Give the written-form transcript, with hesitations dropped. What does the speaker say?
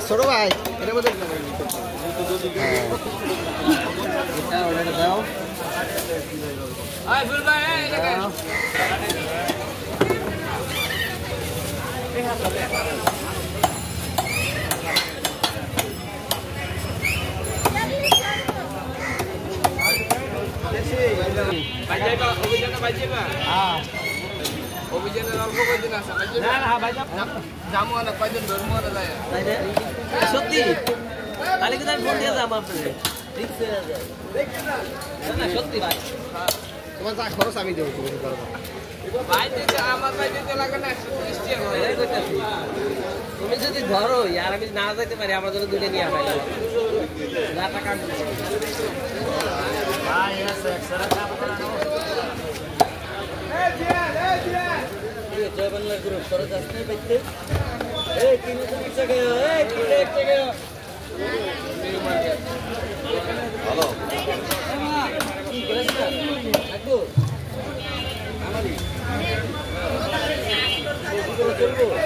ছোট ভাই এটা বলতে দাও অভিযানের অল্প কয়দিন আছে যাবো না কয়দিন ধর্ম সত্যি তাহলে কিন্তু আমি ফোন দিয়ে যাবো আপনাদের সত্যি ভাই তোমার যা খরচ আমি দেবো তুমি ভাই দিতে আমার ভাই দিতে লাগে না 130 টাকা তুমি যদি ধরো আর আমি না যাইতে পারি আমার জন্য দুটো নিয়ে আসবে টাকা জয় বাংলা গ্রুপ খরচ আসতে পাইতে এই 320 টাকা এই 1 টাকা হ্যালো কি করেছ থাকবো আমারই চলবো না